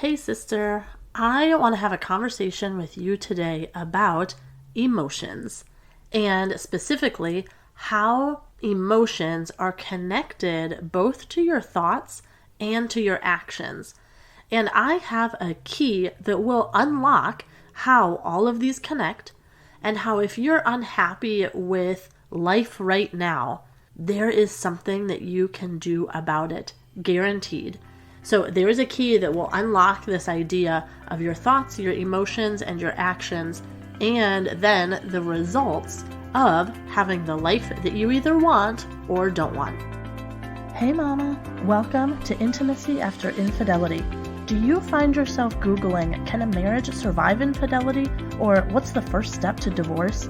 Hey sister, I want to have a conversation with you today about emotions, and specifically how emotions are connected both to your thoughts and to your actions. And I have a key that will unlock how all of these connect, and how if you're unhappy with life right now, there is something that you can do about it, guaranteed. So there is a key that will unlock this idea of your thoughts, your emotions, and your actions, and then the results of having the life that you either want or don't want. Hey mama, welcome to Intimacy After Infidelity. Do you find yourself Googling, can a marriage survive infidelity? Or what's the first step to divorce?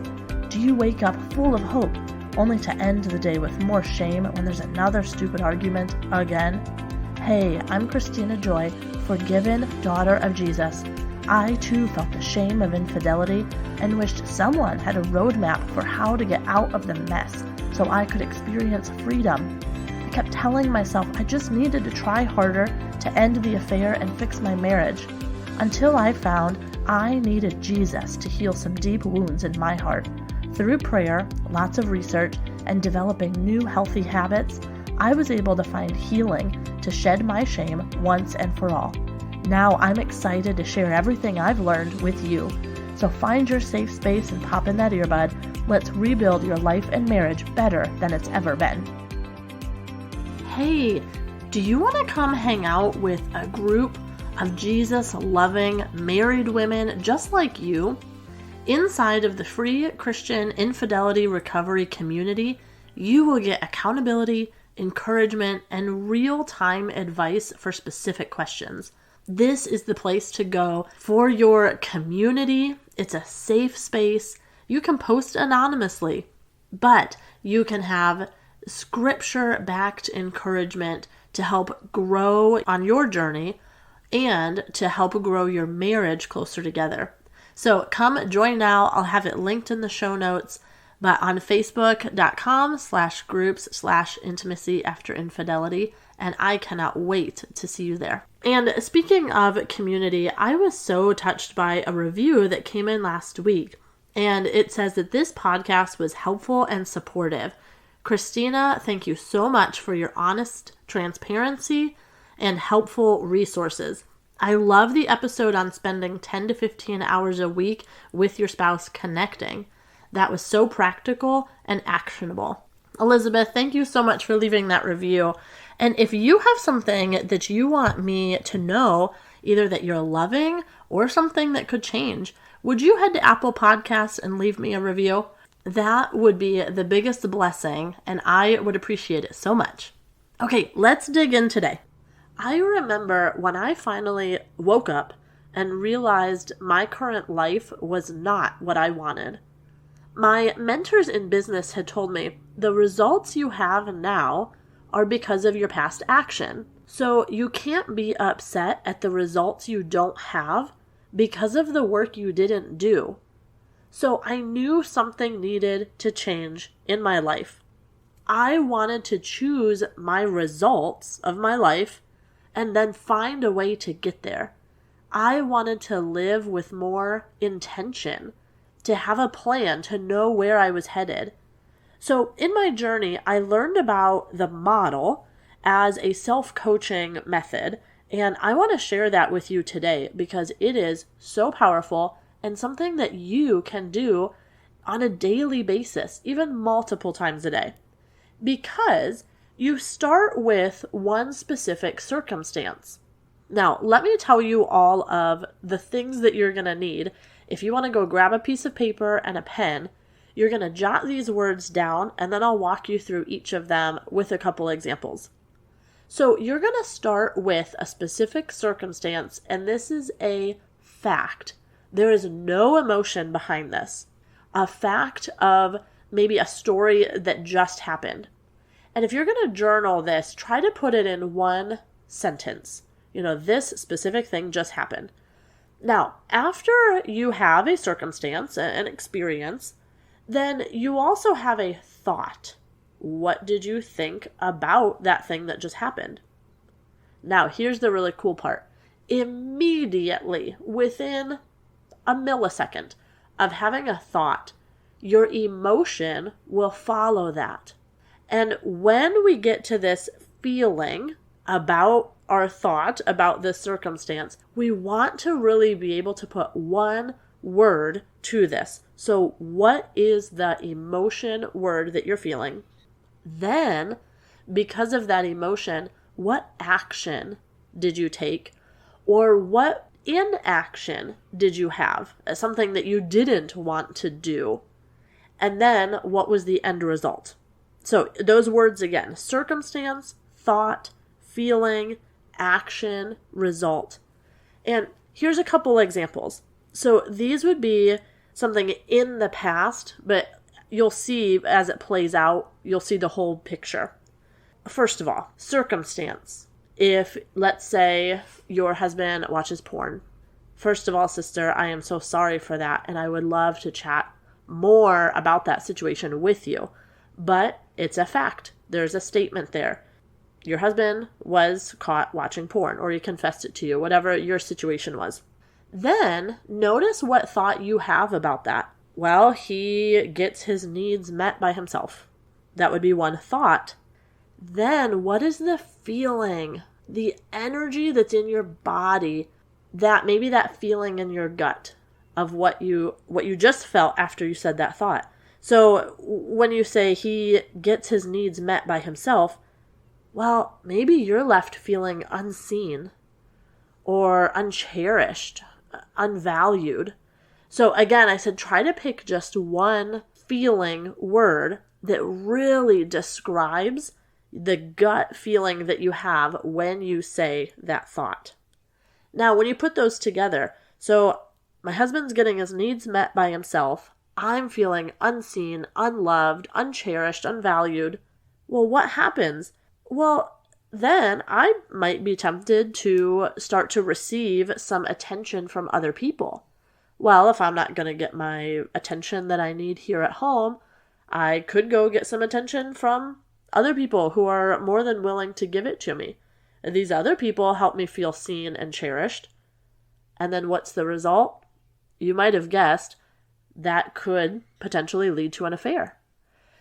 Do you wake up full of hope, only to end the day with more shame when there's another stupid argument again? Hey, I'm KristinaJoy, forgiven daughter of Jesus. I too felt the shame of infidelity and wished someone had a roadmap for how to get out of the mess so I could experience freedom. I kept telling myself I just needed to try harder to end the affair and fix my marriage, until I found I needed Jesus to heal some deep wounds in my heart. Through prayer, lots of research, and developing new healthy habits, I was able to find healing to shed my shame once and for all. Now I'm excited to share everything I've learned with you. So find your safe space and pop in that earbud. Let's rebuild your life and marriage better than it's ever been. Hey, do you want to come hang out with a group of Jesus-loving married women just like you? Inside of the free Christian infidelity recovery community, you will get accountability, encouragement, and real-time advice for specific questions. This is the place to go for your community. It's a safe space. You can post anonymously, but you can have scripture-backed encouragement to help grow on your journey and to help grow your marriage closer together. So come join now. I'll have it linked in the show notes, but on facebook.com/groups/intimacy after infidelity, and I cannot wait to see you there. And speaking of community, I was so touched by a review that came in last week, and it says that this podcast was helpful and supportive. Christina, thank you so much for your honest transparency and helpful resources. I love the episode on spending 10 to 15 hours a week with your spouse connecting. That was so practical and actionable. Elizabeth, thank you so much for leaving that review. And if you have something that you want me to know, either that you're loving or something that could change, would you head to Apple Podcasts and leave me a review? That would be the biggest blessing, and I would appreciate it so much. Okay, let's dig in today. I remember when I finally woke up and realized my current life was not what I wanted. My mentors in business had told me, the results you have now are because of your past action. So you can't be upset at the results you don't have because of the work you didn't do. So I knew something needed to change in my life. I wanted to choose my results of my life and then find a way to get there. I wanted to live with more intention, to have a plan, to know where I was headed. So in my journey, I learned about the model as a self-coaching method, and I want to share that with you today because it is so powerful and something that you can do on a daily basis, even multiple times a day. Because you start with one specific circumstance. Now, let me tell you all of the things that you're going to need. If you want to go grab a piece of paper and a pen, you're going to jot these words down, and then I'll walk you through each of them with a couple examples. So you're going to start with a specific circumstance, and this is a fact. There is no emotion behind this. A fact of maybe a story that just happened. And if you're going to journal this, try to put it in one sentence. This specific thing just happened. Now, after you have a circumstance, an experience, then you also have a thought. What did you think about that thing that just happened? Now, here's the really cool part. immediately, within a millisecond of having a thought, your emotion will follow that. And when we get to this feeling about our thought, about this circumstance, we want to really be able to put one word to this. So what is the emotion word that you're feeling? Then, because of that emotion, what action did you take? Or what inaction did you have? Something that you didn't want to do. And then, what was the end result? So those words again: circumstance, thought, feeling, action, result. And here's a couple examples. So these would be something in the past, but you'll see as it plays out, you'll see the whole picture. First of all, circumstance. If, let's say, your husband watches porn. First of all, sister, I am so sorry for that, and I would love to chat more about that situation with you. But it's a fact. There's a statement there. Your husband was caught watching porn, or he confessed it to you, whatever your situation was. Then notice what thought you have about that. Well, he gets his needs met by himself. That would be one thought. Then what is the feeling, the energy that's in your body, that maybe that feeling in your gut of what you just felt after you said that thought? So when you say he gets his needs met by himself, well, maybe you're left feeling unseen or uncherished, unvalued. So again, I said try to pick just one feeling word that really describes the gut feeling that you have when you say that thought. Now, when you put those together, so my husband's getting his needs met by himself. I'm feeling unseen, unloved, uncherished, unvalued. Well, what happens? Well, then I might be tempted to start to receive some attention from other people. Well, if I'm not going to get my attention that I need here at home, I could go get some attention from other people who are more than willing to give it to me. And these other people help me feel seen and cherished. And then what's the result? You might have guessed that could potentially lead to an affair.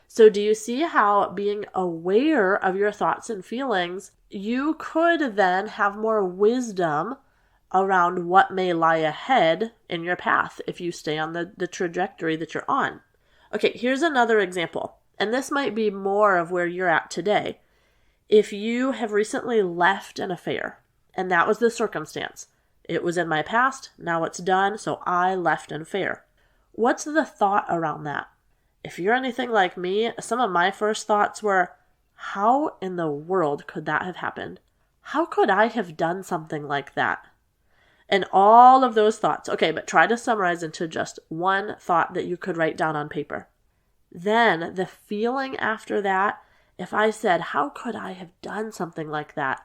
So do you see how being aware of your thoughts and feelings, you could then have more wisdom around what may lie ahead in your path if you stay on the trajectory that you're on. Okay, here's another example. And this might be more of where you're at today. If you have recently left an affair, and that was the circumstance. It was in my past, now it's done, so I left an affair. What's the thought around that? If you're anything like me, some of my first thoughts were, how in the world could that have happened? How could I have done something like that? And all of those thoughts. Okay, but try to summarize into just one thought that you could write down on paper. Then the feeling after that, if I said, how could I have done something like that?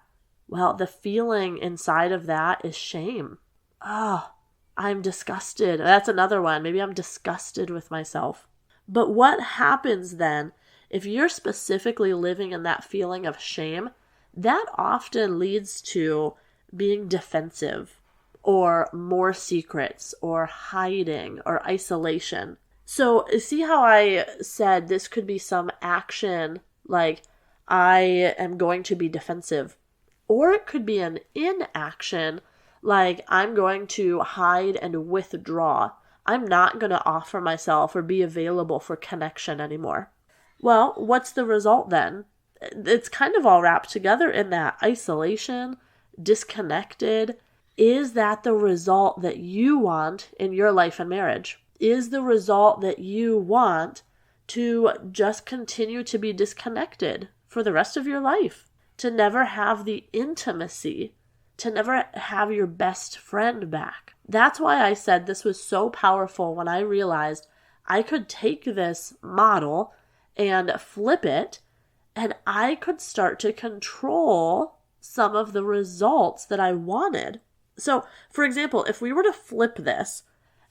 Well, the feeling inside of that is shame. Oh, I'm disgusted. That's another one. Maybe I'm disgusted with myself. But what happens then if you're specifically living in that feeling of shame? That often leads to being defensive or more secrets or hiding or isolation. So see how I said this could be some action like I am going to be defensive, or it could be an inaction like I'm going to hide and withdraw. I'm not going to offer myself or be available for connection anymore. Well, what's the result then? It's kind of all wrapped together in that isolation, disconnected. Is that the result that you want in your life and marriage? Is the result that you want to just continue to be disconnected for the rest of your life? To never have the intimacy, to never have your best friend back? That's why I said this was so powerful when I realized I could take this model and flip it, and I could start to control some of the results that I wanted. So, for example, if we were to flip this,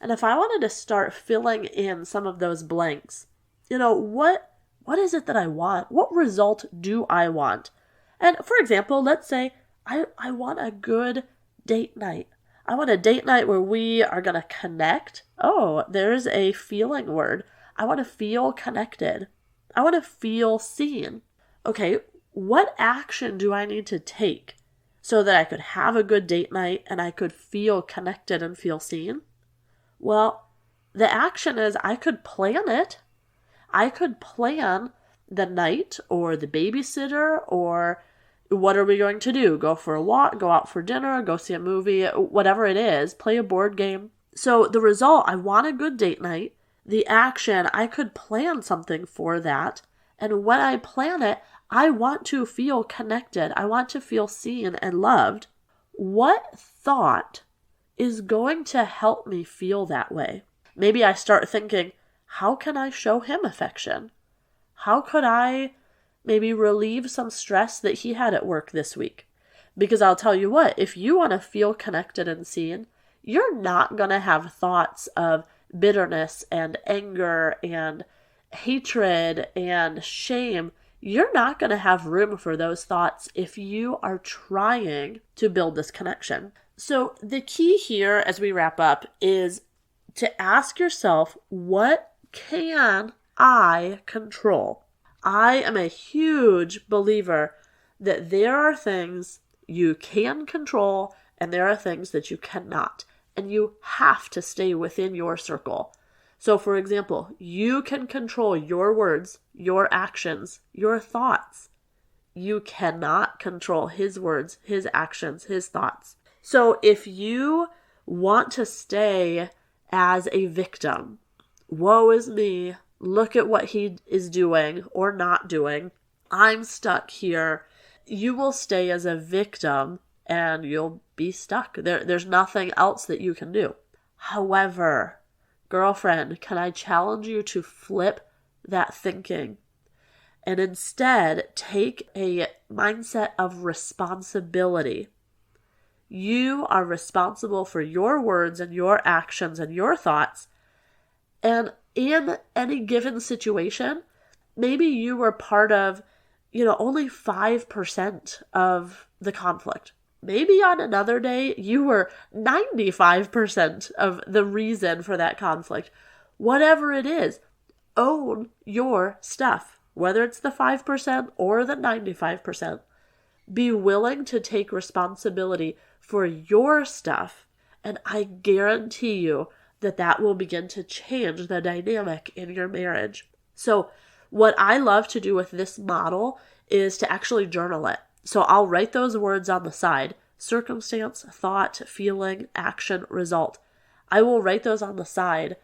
and if I wanted to start filling in some of those blanks, what is it that I want? What result do I want? And for example, let's say I want a good date night. I want a date night where we are going to connect. Oh, there's a feeling word. I want to feel connected. I want to feel seen. Okay, what action do I need to take so that I could have a good date night and I could feel connected and feel seen? Well, the action is I could plan it. I could plan the night or the babysitter or what are we going to do? Go for a walk, go out for dinner, go see a movie, whatever it is, play a board game. So the result, I want a good date night. The action, I could plan something for that. And when I plan it, I want to feel connected. I want to feel seen and loved. What thought is going to help me feel that way? Maybe I start thinking, how can I show him affection? How could I maybe relieve some stress that he had at work this week? Because I'll tell you what, if you want to feel connected and seen, you're not going to have thoughts of bitterness and anger and hatred and shame. You're not going to have room for those thoughts if you are trying to build this connection. So the key here as we wrap up is to ask yourself, what can I control? I am a huge believer that there are things you can control and there are things that you cannot. And you have to stay within your circle. So for example, you can control your words, your actions, your thoughts. You cannot control his words, his actions, his thoughts. So if you want to stay as a victim, woe is me, look at what he is doing or not doing, I'm stuck here, you will stay as a victim and you'll be stuck. There's nothing else that you can do. However, girlfriend, can I challenge you to flip that thinking and instead take a mindset of responsibility? You are responsible for your words and your actions and your thoughts. And in any given situation, maybe you were part of, only 5% of the conflict. Maybe on another day, you were 95% of the reason for that conflict. Whatever it is, own your stuff, whether it's the 5% or the 95%. Be willing to take responsibility for your stuff, and I guarantee you that will begin to change the dynamic in your marriage. So what I love to do with this model is to actually journal it. So I'll write those words on the side: circumstance, thought, feeling, action, result. I will write those on the side,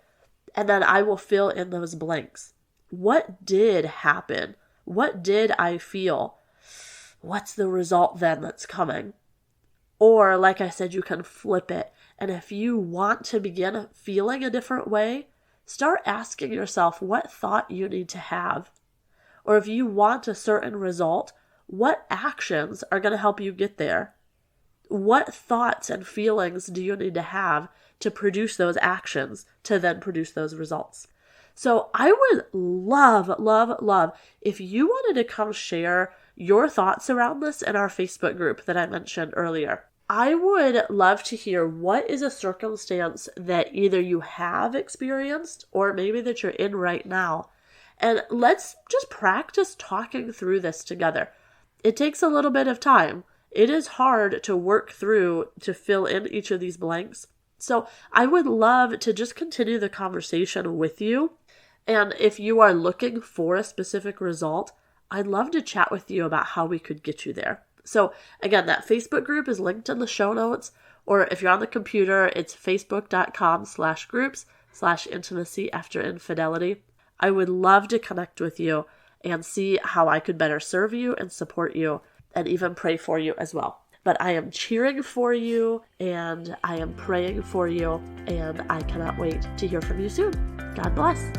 and then I will fill in those blanks. What did happen? What did I feel? What's the result then that's coming? Or, like I said, you can flip it. And if you want to begin feeling a different way, start asking yourself what thought you need to have. Or if you want a certain result, what actions are going to help you get there? What thoughts and feelings do you need to have to produce those actions to then produce those results? So I would love, love, love if you wanted to come share your thoughts around this in our Facebook group that I mentioned earlier. I would love to hear what is a circumstance that either you have experienced or maybe that you're in right now. And let's just practice talking through this together. It takes a little bit of time. It is hard to work through to fill in each of these blanks. So I would love to just continue the conversation with you. And if you are looking for a specific result, I'd love to chat with you about how we could get you there. So again, that Facebook group is linked in the show notes, or if you're on the computer, it's facebook.com/groups/intimacy after infidelity. I would love to connect with you and see how I could better serve you and support you and even pray for you as well. But I am cheering for you and I am praying for you, and I cannot wait to hear from you soon. God bless.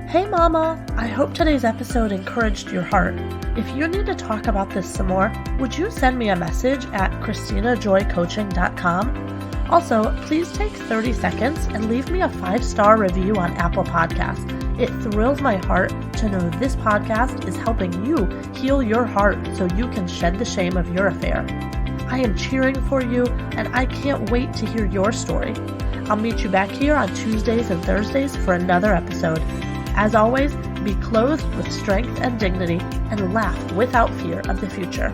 Hey mama, I hope today's episode encouraged your heart. If you need to talk about this some more, would you send me a message at KristinaJoyCoaching.com? Also, please take 30 seconds and leave me a 5-star review on Apple Podcasts. It thrills my heart to know this podcast is helping you heal your heart so you can shed the shame of your affair. I am cheering for you, and I can't wait to hear your story. I'll meet you back here on Tuesdays and Thursdays for another episode. As always, be clothed with strength and dignity, and laugh without fear of the future.